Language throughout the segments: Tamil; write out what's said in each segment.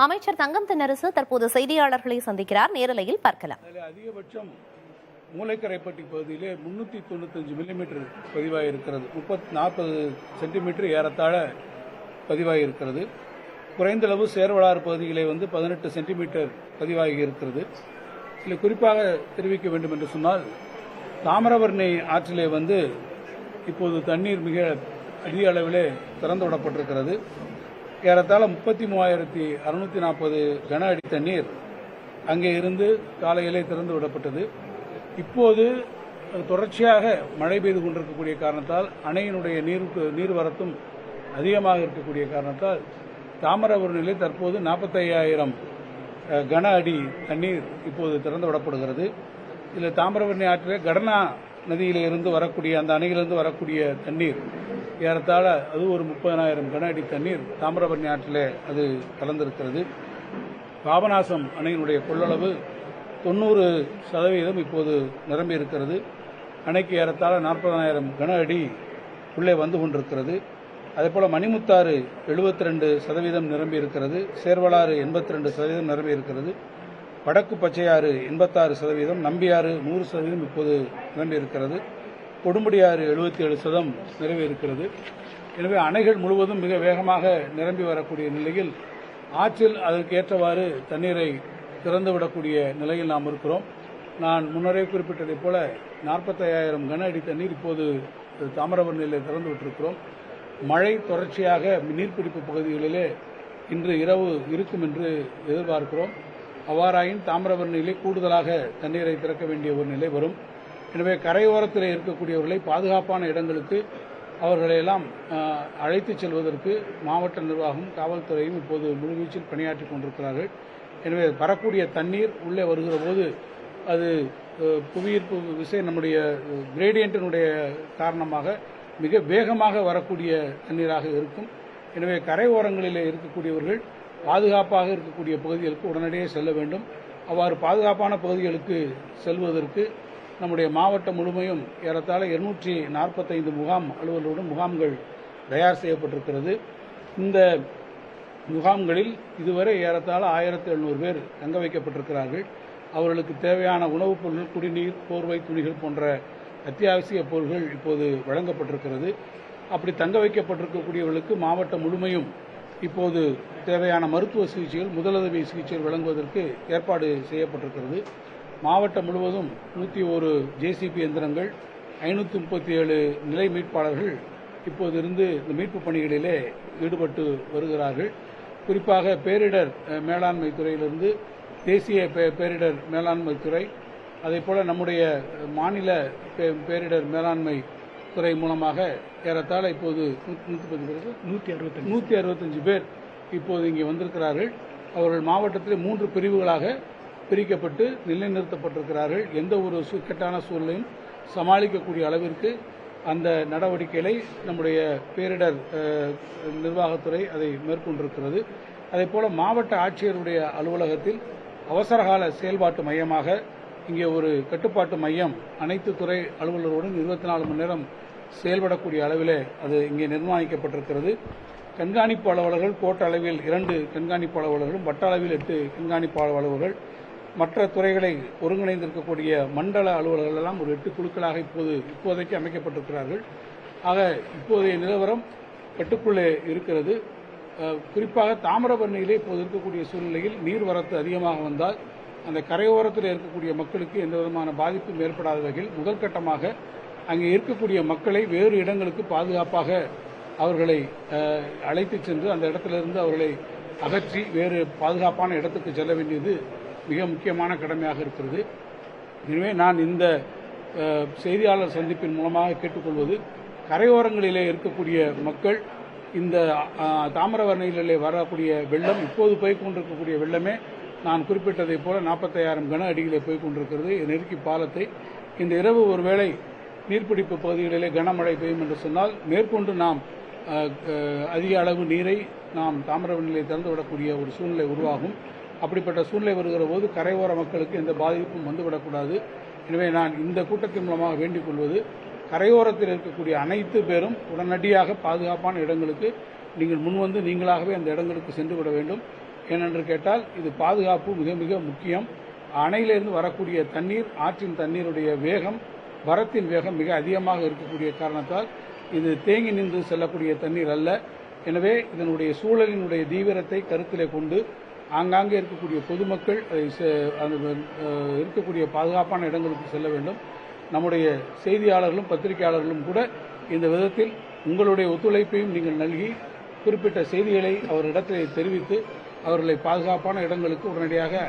அமைச்சர் தங்கம் தென்னரசு தற்போது செய்தியாளர்களை சந்திக்கிறார். நேரலையில் பார்க்கலாம். அதிகபட்சம் மூளைக்கரைப்பட்டி பகுதியிலே 395 மில்லிமீட்டர் பதிவாயிருக்கிறது. 40 சென்டிமீட்டர் ஏறத்தாழ பதிவாகியிருக்கிறது. குறைந்தளவு சேர்வலாறு பகுதியிலே 18 சென்டிமீட்டர் பதிவாகி இருக்கிறது. இதில் குறிப்பாக தெரிவிக்க வேண்டும் என்று சொன்னால், தாமிரபரணி ஆற்றிலே இப்போது தண்ணீர் மிக அதிக அளவிலே திறந்து விடப்பட்டிருக்கிறது. ஏறத்தாழ 33,640 கன அடி தண்ணீர் அங்கே இருந்து காலையிலே திறந்து விடப்பட்டது. இப்போது தொடர்ச்சியாக மழை பெய்து கொண்டிருக்கக்கூடிய காரணத்தால், அணையினுடைய நீர்வரத்தும் அதிகமாக இருக்கக்கூடிய காரணத்தால் தாமிரபரணியிலே தற்போது 45,000 கன அடி தண்ணீர் இப்போது திறந்து விடப்படுகிறது. இதில் தாமிரபரணி ஆற்றிலே கடனா நதியிலே இருந்து வரக்கூடிய, அந்த அணையிலிருந்து வரக்கூடிய தண்ணீர் ஏறத்தாழ அது ஒரு 30,000 கன அடி தண்ணீர் தாமிரபரணி ஆற்றிலே அது கலந்திருக்கிறது. பாபநாசம் அணையினுடைய கொள்ளளவு 90% இப்போது நிரம்பி இருக்கிறது. அணைக்கு ஏறத்தாழ 40,000 கன அடி உள்ளே வந்து கொண்டிருக்கிறது. அதேபோல மணிமுத்தாறு 72% நிரம்பி இருக்கிறது. சேர்வலாறு 82% நிரம்பி இருக்கிறது. வடக்கு பச்சையாறு 86%, நம்பியாறு 100% இப்போது நிரம்பி இருக்கிறது. கொடுமுடியாறு 77% நிரம்பி இருக்கிறது. எனவே அணைகள் முழுவதும் மிக வேகமாக நிரம்பி வரக்கூடிய நிலையில் ஆற்றில் அதற்கு ஏற்றவாறு தண்ணீரை திறந்துவிடக்கூடிய நிலையில் நாம் இருக்கிறோம். நான் முன்னரே குறிப்பிட்டதைப் போல 45,000 கன அடி தண்ணீர் இப்போது தாமிரபரணியில் திறந்து விட்டிருக்கிறோம். மழை தொடர்ச்சியாக நீர்பிடிப்பு பகுதிகளிலே இன்று இரவு இருக்கும் என்று எதிர்பார்க்கிறோம். அவ்வாறாயின் தாமிரபரணியிலே கூடுதலாக தண்ணீரை திறக்க வேண்டிய ஒரு நிலை வரும். எனவே கரையோரத்தில் இருக்கக்கூடியவர்களை பாதுகாப்பான இடங்களுக்கு அவர்களையெல்லாம் அழைத்துச் செல்வதற்கு மாவட்ட நிர்வாகம், காவல்துறையும் இப்போது முழுவீச்சில் பணியாற்றிக் கொண்டிருக்கிறார்கள். எனவே வரக்கூடிய தண்ணீர் உள்ளே வருகிற போது அது புவியீர்ப்பு விசை, நம்முடைய கிரேடியன்ட்டினுடைய காரணமாக மிக வேகமாக வரக்கூடிய தண்ணீராக இருக்கும். எனவே கரையோரங்களில் இருக்கக்கூடியவர்கள் பாதுகாப்பாக இருக்கக்கூடிய பகுதிகளுக்கு உடனடியே செல்ல வேண்டும். அவ்வாறு பாதுகாப்பான பகுதிகளுக்கு செல்வதற்கு நம்முடைய மாவட்டம் முழுமையும் ஏறத்தாழ 245 முகாம் அலுவலர்களுடன் முகாம்கள் தயார் செய்யப்பட்டிருக்கிறது. இந்த முகாம்களில் இதுவரை ஏறத்தாழ 1,700 பேர் தங்க வைக்கப்பட்டிருக்கிறார்கள். அவர்களுக்கு தேவையான உணவுப் பொருட்கள், குடிநீர், போர்வை, துணிகள் போன்ற அத்தியாவசிய பொருட்கள் இப்போது வழங்கப்பட்டிருக்கிறது. அப்படி தங்க வைக்கப்பட்டிருக்கக்கூடியவர்களுக்கு மாவட்டம் முழுமையும் இப்போது தேவையான மருத்துவ சிகிச்சைகள், முதலுதவி சிகிச்சைகள் வழங்குவதற்கு ஏற்பாடு செய்யப்பட்டிருக்கிறது. மாவட்டம் முழுவதும் 101 ஜேசிபி எந்திரங்கள், 537 நிலை மீட்பாளர்கள் இப்போது இருந்து இந்த மீட்பு பணிகளிலே ஈடுபட்டு வருகிறார்கள். குறிப்பாக பேரிடர் மேலாண்மை துறையிலிருந்து தேசிய பேரிடர் மேலாண்மை துறை, அதேபோல நம்முடைய மாநில பேரிடர் மேலாண்மை துறை மூலமாக ஏறத்தாழ இப்போது 165 பேர் இப்போது இங்கே வந்திருக்கிறார்கள். அவர்கள் மாவட்டத்தில் 3 பிரிவுகளாக பிரிக்கப்பட்டு நிலைநிறுத்தப்பட்டிருக்கிறார்கள். எந்த ஒரு இக்கட்டான சூழலையும் சமாளிக்கக்கூடிய அளவிற்கு அந்த நடவடிக்கைகளை நம்முடைய பேரிடர் நிர்வாகத்துறை அதை மேற்கொண்டிருக்கிறது. அதேபோல மாவட்ட ஆட்சியருடைய அலுவலகத்தில் அவசரகால செயல்பாட்டு மையமாக இங்கே ஒரு கட்டுப்பாட்டு மையம் அனைத்து துறை அலுவலர்களுடன் 24 மணி நேரம் செயல்படக்கூடிய அளவிலே அது இங்கே நிர்மாணிக்கப்பட்டிருக்கிறது. கண்காணிப்பு அலுவலர்கள் கோட்ட அளவில் 2 கண்காணிப்பு அலுவலர்களும், வட்ட அளவில் 8 கண்காணிப்பு அலுவலர்கள், மற்ற துறைகளை ஒருங்கிணைந்திருக்கக்கூடிய மண்டல அலுவலர்கள் எல்லாம் ஒரு 8 குழுக்களாக இப்போதைக்கு அமைக்கப்பட்டிருக்கிறார்கள். ஆக இப்போதைய நிலவரம் கட்டுக்குள்ளே இருக்கிறது. குறிப்பாக தாமிரபரணியிலே இப்போது இருக்கக்கூடிய சூழ்நிலையில் நீர்வரத்து அதிகமாக வந்தால் அந்த கரையோரத்தில் இருக்கக்கூடிய மக்களுக்கு எந்த விதமான பாதிப்பும் ஏற்படாத வகையில் முதல் கட்டமாக அங்கே இருக்கக்கூடிய மக்களை வேறு இடங்களுக்கு பாதுகாப்பாக அவர்களை அழைத்துச் சென்று அந்த இடத்திலிருந்து அவர்களை அகற்றி வேறு பாதுகாப்பான இடத்துக்கு செல்ல வேண்டியது மிக முக்கியமான கடமையாக இருக்கிறது. எனவே நான் இந்த செய்தியாளர் சந்திப்பின் மூலமாக கேட்டுக்கொள்வது, கரையோரங்களிலே இருக்கக்கூடிய மக்கள் இந்த தாமிரபரணியிலே வரக்கூடிய வெள்ளம், இப்போது போய் கொண்டிருக்கக்கூடிய வெள்ளமே நான் குறிப்பிட்டதைப் போல 45,000 கன அடியிலே போய் கொண்டிருக்கிறது. நெருக்கி பாலத்தை இந்த இரவு ஒருவேளை நீர்பிடிப்பு பகுதிகளிலே கனமழை பெய்யும் என்று சொன்னால் மேற்கொண்டு நாம் அதிக அளவு நீரை நாம் தாமிரபரணியிலே திறந்துவிடக்கூடிய ஒரு சூழ்நிலை உருவாகும். அப்படிப்பட்ட சூழ்நிலை வருகிற போது கரையோர மக்களுக்கு எந்த பாதிப்பும் வந்துவிடக்கூடாது. எனவே நான் இந்த கூட்டத்தின் மூலமாக வேண்டிக் கொள்வது, கரையோரத்தில் இருக்கக்கூடிய அனைத்து பேரும் உடனடியாக பாதுகாப்பான இடங்களுக்கு நீங்கள் முன்வந்து நீங்களாகவே அந்த இடங்களுக்கு சென்று விட வேண்டும். ஏனென்று கேட்டால் இது பாதுகாப்பு மிக மிக முக்கியம். அணையிலிருந்து வரக்கூடிய தண்ணீர், ஆற்றின் தண்ணீருடைய வேகம், வரத்தின் வேகம் மிக அதிகமாக இருக்கக்கூடிய காரணத்தால் இது தேங்கி நின்று செல்லக்கூடிய தண்ணீர் அல்ல. எனவே இதனுடைய சூழலினுடைய தீவிரத்தை கருத்திலே கொண்டு ஆங்காங்கே இருக்கக்கூடிய பொதுமக்கள் இருக்கக்கூடிய பாதுகாப்பான இடங்களுக்கு செல்ல வேண்டும். நம்முடைய செய்தியாளர்களும் பத்திரிகையாளர்களும் கூட இந்த விதத்தில் உங்களுடைய ஒத்துழைப்பையும் நீங்கள் நல்கி குறிப்பிட்ட செய்திகளை அவரிடத்திலே தெரிவித்து அவர்களை பாதுகாப்பான இடங்களுக்கு உடனடியாக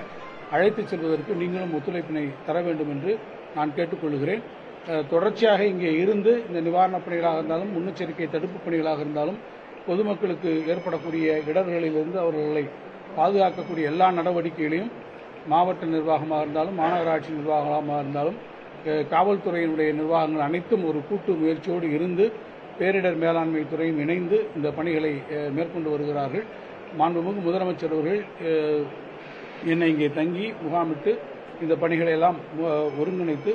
அழைத்துச் செல்வதற்கு நீங்களும் ஒத்துழைப்பினை தர வேண்டும் என்று நான் கேட்டுக்கொள்கிறேன். தொடர்ச்சியாக இங்கே இருந்து இந்த நிவாரணப் பணிகளாக இருந்தாலும், முன்னெச்சரிக்கை தடுப்பு பணிகளாக இருந்தாலும், பொதுமக்களுக்கு ஏற்படக்கூடிய இடர்களிலிருந்து அவர்களை பாதுகாக்கக்கூடிய எல்லா நடவடிக்கைகளையும் மாவட்ட நிர்வாகமாக இருந்தாலும், மாநகராட்சி நிர்வாகமாக இருந்தாலும், காவல்துறையினுடைய நிர்வாகங்கள் அனைத்தும் ஒரு கூட்டு முயற்சியோடு இருந்து பேரிடர் மேலாண்மை துறையும் இணைந்து இந்த பணிகளை மேற்கொண்டு வருகிறார்கள். மாண்புமிகு முதலமைச்சர் அவர்கள் என்னை இங்கே தங்கி முகாமிட்டு இந்த பணிகளை எல்லாம் ஒருங்கிணைத்து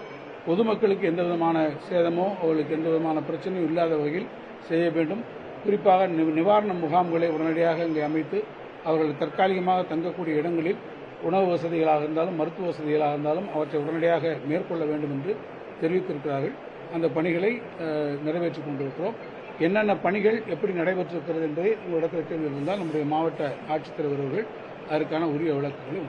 பொதுமக்களுக்கு எந்த விதமான சேதமோ அவர்களுக்கு எந்த விதமான பிரச்சனையும் இல்லாத வகையில் செய்ய வேண்டும். குறிப்பாக நிவாரண முகாம்களை உடனடியாக இங்கே அமைத்து அவர்கள் தற்காலிகமாக தங்கக்கூடிய இடங்களில் உணவு வசதிகளாக இருந்தாலும், மருத்துவ வசதிகளாக இருந்தாலும் அவற்றை உடனடியாக மேற்கொள்ள வேண்டும் என்று தெரிவித்திருக்கிறார்கள். அந்த பணிகளை நிறைவேற்றிக் கொண்டிருக்கிறோம். என்னென்ன பணிகள் எப்படி நடைபெற்றிருக்கிறது என்பதை உங்களிடத்தில் கேள்வி இருந்தால் நம்முடைய மாவட்ட ஆட்சித்தலைவர் அவர்கள் அதற்கான உரிய விளக்கங்களை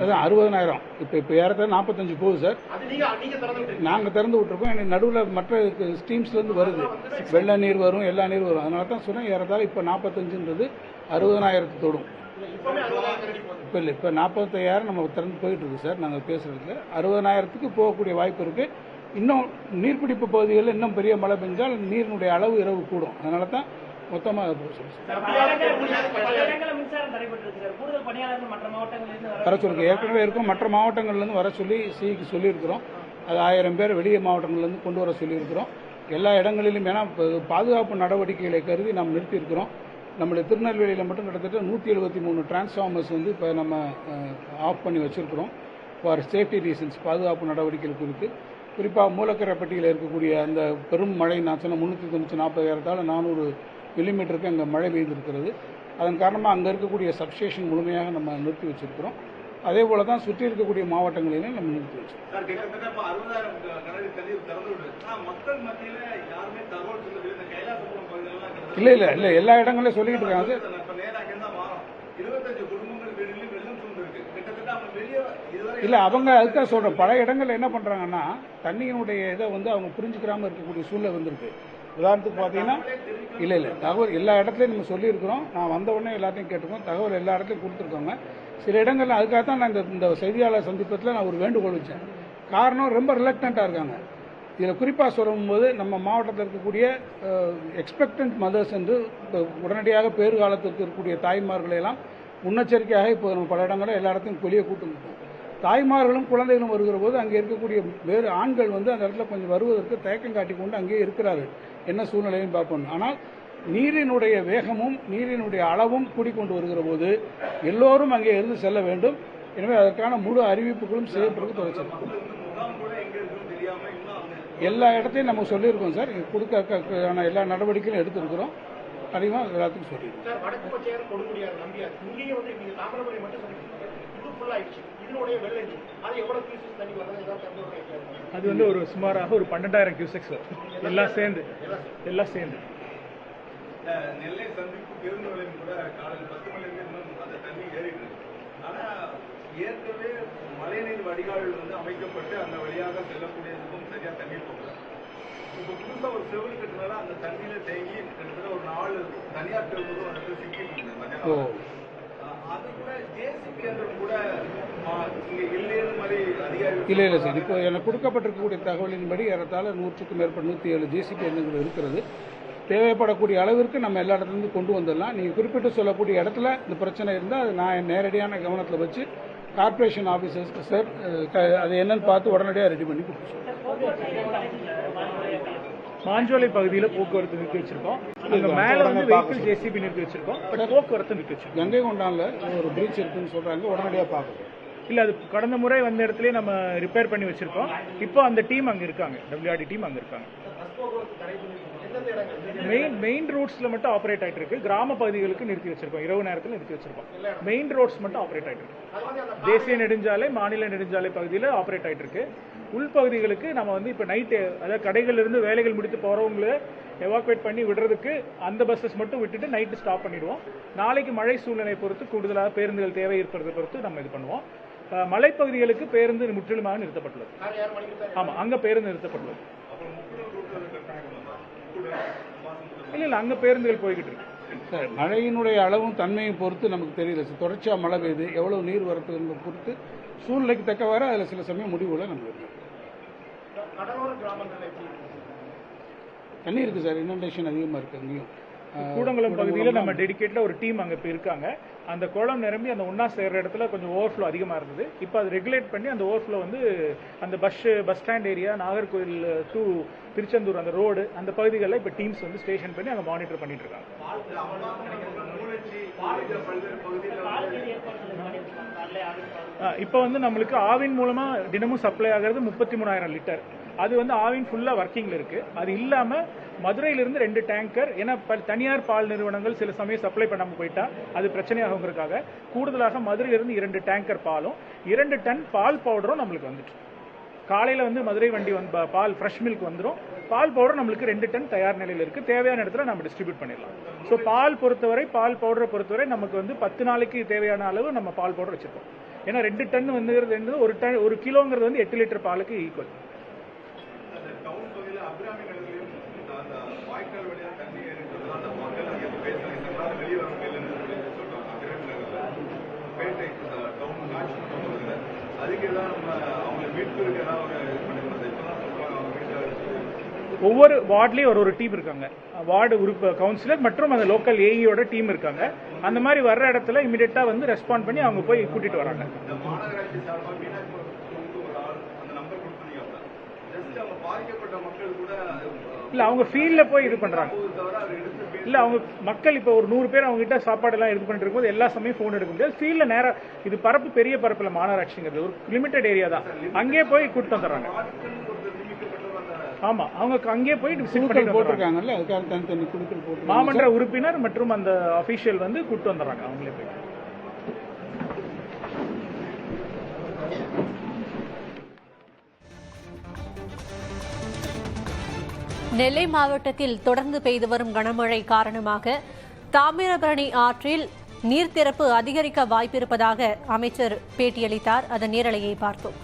அதான் 60,000 இப்போ ஏறத்தாழ 45 போகுது சார். நாங்கள் திறந்து விட்டுருக்கோம். எனக்கு நடுவில் மற்ற ஸ்டீம்ஸ்லேருந்து வருது, வெள்ள நீர் வரும், எல்லா நீர் வரும். அதனால தான் சொன்னேன் ஏறத்தாழ இப்போ 45ன்றது 60,000 தொடும். இப்போ இல்லை, இப்போ 45,000 நம்ம திறந்து போயிட்டு இருக்கு சார். நாங்கள் பேசுறதுல 60,000க்கு போகக்கூடிய வாய்ப்பு இருக்கு. இன்னும் நீர்பிடிப்பு பகுதிகளில் இன்னும் பெரிய மழை பெஞ்சால் நீரினுடைய அளவு இரவு கூடும். அதனால தான் மொத்தமாக வர சொல்லி ஏற்கனவே இருக்கும். மற்ற மாவட்டங்கள்லேருந்து வர சொல்லி சிக்கு சொல்லியிருக்கிறோம். அது 1000 பேர் வெளியே மாவட்டங்கள்லேருந்து கொண்டு வர சொல்லியிருக்கிறோம். எல்லா இடங்களிலும் ஏன்னா பாதுகாப்பு நடவடிக்கைகளை கருதி நாம் நிறுத்தியிருக்கிறோம். நம்முடைய திருநெல்வேலியில் மட்டும் கிட்டத்தட்ட 173 டிரான்ஸ்ஃபார்மர்ஸ் வந்து இப்போ நம்ம ஆஃப் பண்ணி வச்சுருக்கிறோம் ஃபார் சேஃப்டி ரீசன்ஸ், பாதுகாப்பு நடவடிக்கைகள் குறித்து. குறிப்பாக மூலக்கரைப்பட்டியில் இருக்கக்கூடிய அந்த பெரும் மழை நான் சொன்ன 340 400 மில்லிமீட்டருக்கு அங்கே மழை பெய்திருக்கிறது. அதன் காரணமாக அங்கே இருக்கக்கூடிய சப்ஸ்டேஷன் முழுமையாக நம்ம நிறுத்தி வச்சிருக்கிறோம். அதே போல தான் சுற்றி இருக்கக்கூடிய மாவட்டங்களிலும் நம்ம நிறுத்தி வச்சிருக்கோம். இல்லை எல்லா இடங்களையும் சொல்லிக்கிட்டு இருக்காங்க. இல்லை அவங்க அதுக்காக சொல்கிறேன். பல இடங்களில் என்ன பண்ணுறாங்கன்னா தண்ணியினுடைய இதை வந்து அவங்க புரிஞ்சுக்கிறாமல் இருக்கக்கூடிய சூழ்நிலை வந்திருக்கு. உதாரணத்துக்கு பார்த்தீங்கன்னா இல்லை தகவல் எல்லா இடத்துலையும் நம்ம சொல்லியிருக்கிறோம். நான் வந்த உடனே எல்லாத்தையும் கேட்டுக்கோம். தகவல் எல்லா இடத்துலையும் கொடுத்துருக்கோங்க. சில இடங்களில் அதுக்காக தான் நான் இந்த செய்தியாளர் சந்திப்பத்தில் நான் ஒரு வேண்டுகோள் வச்சேன். காரணம் ரொம்ப ரிலக்டண்ட்டாக இருக்காங்க. இதில் குறிப்பாக சொல்லும்போது நம்ம மாவட்டத்தில் இருக்கக்கூடிய எக்ஸ்பெக்டன்ட் மதர்ஸ் என்று உடனடியாக பேறுகாலத்திற்கு இருக்கக்கூடிய தாய்மார்களையெல்லாம் முன்னெச்சரிக்கையாக இப்போ நம்ம பல இடங்களில் எல்லா இடத்தையும் கொலிய கூட்டு தாய்மார்களும் குழந்தைகளும் வருகிற போது அங்கே இருக்கக்கூடிய வேறு ஆண்கள் வந்து அந்த இடத்துல கொஞ்சம் வருவதற்கு தயக்கம் காட்டி கொண்டு அங்கே இருக்கிறார்கள். என்ன சூழ்நிலையும் பார்ப்போம். ஆனால் நீரினுடைய வேகமும் நீரினுடைய அளவும் கூடிக்கொண்டு வருகிற போது எல்லோரும் அங்கே இருந்து செல்ல வேண்டும். எனவே அதற்கான முழு அறிவிப்புகளும் செய்யப்படுறது தொடர்ச்சி எல்லா இடத்தையும் நம்ம சொல்லியிருக்கோம் சார். கொடுக்கான எல்லா நடவடிக்கைகளும் எடுத்திருக்கிறோம். அதிகமாக எல்லாத்துக்கும் சொல்லியிருக்கோம். அது வந்து ஒரு சுமாராக ஒரு 12,000 கியூசெக்ஸ் எல்லாம் சேர்ந்து நெல்லை சந்திப்பு பேருந்து நிலையம் கூட காலையில் 10 மணிலேருந்து அந்த தண்ணி ஏறிட்டு இருக்கு. ஆனால் ஏற்கனவே மழைநீர் வடிகால் வந்து அமைக்கப்பட்டு அந்த வழியாக செல்லக்கூடியதுக்கும் சரியாக தண்ணீர் போகல. இப்போ புதுசாக ஒரு செவில் கட்டுனால அந்த தண்ணியில தேங்கி கிட்டத்தட்ட ஒரு 4 தனியார் பேருந்தும் வந்து சிக்கிட்டு இருந்தது மத்தியானம். அது கூட ஜேசிபி கூட இங்கே இல்லைன்னு மாதிரி அதிகாரி இல்லை சார். இப்போ எனக்கு கொடுக்கப்பட்டிருக்கக்கூடிய தகவலின்படி ஏறத்தாழ 100க்கும் மேற்பட்ட 107 ஜேசிபி எண்ணுகள் இருக்கிறது. தேவைப்படக்கூடிய அளவிற்கு நம்ம எல்லா இடத்துலேருந்து கொண்டு வந்துடலாம். நீங்கள் குறிப்பிட்டு சொல்லக்கூடிய இடத்துல இந்த பிரச்சனை இருந்தால் அது நான் நேரடியான கவனத்தில் வச்சு கார்பரேஷன் ஆஃபீஸர்ஸ்க்கு சார் அது என்னன்னு பார்த்து உடனடியாக ரெடி பண்ணி கொடுத்துருவோம். மாஞ்சோலை பகுதியில் போக்குவரத்து நிறுத்தி வச்சிருக்கோம். அங்கே மேலே வந்து வெஹிக்கிள் ஜேசிபி நிறுத்தி வச்சிருக்கோம். பட் போக்குவரத்து நிறுத்தி வச்சிருக்கோம். கங்கை கொண்டானில் ஒரு பிரீச் இருக்குன்னு சொல்கிறாங்க. உடனடியாக பார்க்கணும். இல்லை அது கடந்த முறை வந்த இடத்துல நம்ம ரிப்பேர் பண்ணி வச்சிருக்கோம். இப்போ அந்த டீம் அங்கே இருக்காங்க, WRD டீம் அங்கே இருக்காங்க. மெயின் ரோட்ஸ்ல மட்டும் ஆப்ரேட் ஆயிட்டு இருக்கு. கிராம பகுதிகளுக்கு நிறுத்தி வச்சிருக்கோம், இரவு நேரத்தில் நிறுத்தி வச்சிருக்கோம். மெயின் ரோட்ஸ் மட்டும் ஆப்ரேட் ஆயிட்டு இருக்கு. தேசிய நெடுஞ்சாலை, மாநில நெடுஞ்சாலை பகுதியில் ஆப்ரேட் ஆயிட்டு இருக்கு. உள்பகுதிகளுக்கு நம்ம வந்து இப்போ நைட்டு, அதாவது கடைகள் இருந்து வேலைகள் முடித்து போறவங்களை எவாக்குவேட் பண்ணி விடுறதுக்கு அந்த பஸ்ஸஸ் மட்டும் விட்டுட்டு நைட்டு ஸ்டாப் பண்ணிடுவோம். நாளைக்கு மழை சூழ்நிலை பொறுத்து கூடுதலாக பேருந்துகள் தேவை இருப்பதை பொறுத்து நம்ம இது பண்ணுவோம். மலைப்பகுதிகளுக்கு பேருந்து முற்றிலுமாக நிறுத்தப்பட்டுள்ளது. ஆமாம், அங்கே பேருந்து நிறுத்தப்பட்டுள்ளது. இல்லை அங்கே பேருந்துகள் போய்கிட்டு இருக்கு சார். மழையினுடைய அளவும் தன்மையும் பொறுத்து நமக்கு தெரியல சார். தொடர்ச்சியாக மழை பெய்யுது, எவ்வளோ நீர் வரத்துன்னு பொறுத்து சூழ்நிலைக்கு தக்கவாறு அதில் சில சமயம் முடிவுகளை நம்ம இருக்கு. தண்ணி இருக்குது சார், இனண்டேஷன் அதிகமாக இருக்குது. அங்கேயும் கூடங்குளம் பகுதியில் நம்ம டெடிகேட்டடாக ஒரு டீம் அங்கே இப்போ இருக்காங்க. அந்த குளம் நிரம்பி அந்த ஒன்றா சேர்கிற இடத்துல கொஞ்சம் ஓவர்ஃப்ளோ அதிகமாக இருந்தது. இப்போ அது ரெகுலேட் பண்ணி அந்த ஓவர்ஃப்ளோ வந்து அந்த bus stand area, Nagercoil to Tiruchendur அந்த ரோடு, அந்த பகுதிகளில் இப்போ டீம்ஸ் வந்து ஸ்டேஷன் பண்ணி அங்கே மானிட்டர் பண்ணிட்டு இருக்காங்க. இப்போ வந்து நம்மளுக்கு ஆவின் மூலமாக தினமும் சப்ளை ஆகிறது 33,000 லிட்டர். அது வந்து ஆவின் ஃபுல்லாக ஒர்க்கிங்கில் இருக்குது. அது இல்லாமல் மதுரையிலிருந்து 2 டேங்கர், ஏன்னா தனியார் பால் நிறுவனங்கள் சில சமயம் சப்ளை பண்ணாமல் போயிட்டா அது பிரச்சனையாகுங்கிறதுக்காக கூடுதலாக மதுரையிலிருந்து 2 டேங்கர் பாலும் 2 டன் பால் பவுடரும் நம்மளுக்கு வந்துட்டு. காலையில் வந்து மதுரை வண்டி வந்து பால் ஃப்ரெஷ் மில்க் வந்துடும். பால் பவுடர் நம்மளுக்கு 2 டன் தயார் நிலையில் இருக்குது. தேவையான இடத்துல நம்ம டிஸ்ட்ரிபியூட் பண்ணிடலாம். ஸோ பால் பொறுத்தவரை, பால் பவுடரை பொறுத்தவரை நமக்கு வந்து 10 நாளைக்கு தேவையான அளவு நம்ம பால் பவுடர் வச்சுருக்கோம். ஏன்னா 2 டன் வந்து ஒரு கிலோங்கிறது வந்து 8 லிட்டர் பாலுக்கு ஈக்குவல். ஒவ்வொரு வார்ட்லேயும் ஒரு டீம் இருக்காங்க. வார்டு உறுப்பு கவுன்சிலர் மற்றும் அந்த லோக்கல் ஏஇயோட டீம் இருக்காங்க. அந்த மாதிரி வர்ற இடத்துல இமிடியேட்டா வந்து ரெஸ்பாண்ட் பண்ணி அவங்க போய் கூட்டிட்டு வராங்க. இல்ல அவங்க ஃபீல்ட்ல போய் இது பண்றாங்க. இல்ல அவங்க மக்கள் இப்போ ஒரு 100 பேர் அவங்க கிட்ட சாப்பாடு எல்லாம் இது பண்ணிட்டு இருக்கும்போது எல்லா சமயம் போன் எடுக்க முடியாது. ஃபீல்ட்ல நேரம் இது பரப்பு பெரிய பரப்புல மாநகராட்சிங்கிறது ஒரு லிமிடெட் ஏரியா தான். அங்கேயே போய் கூட்டு வந்துடுறாங்க. ஆமா, அவங்க அங்கேயே போய் போட்டிருக்காங்கல்ல, அதுக்காக தனித்தனி குழுக்கள் போட்டு மாமன்ற உறுப்பினர் மற்றும் அந்த அபிஷியல் வந்து கூட்டு வந்துடுறாங்க அவங்களே போய். நெல்லை மாவட்டத்தில் தொடர்ந்து பெய்து வரும் கனமழை காரணமாக தாமிரபரணி ஆற்றில் நீர்த்திறப்பு அதிகரிக்க வாய்ப்பிருப்பதாக அமைச்சர் பேட்டியளித்தார். அதன் நேரலையை பார்த்தோம்.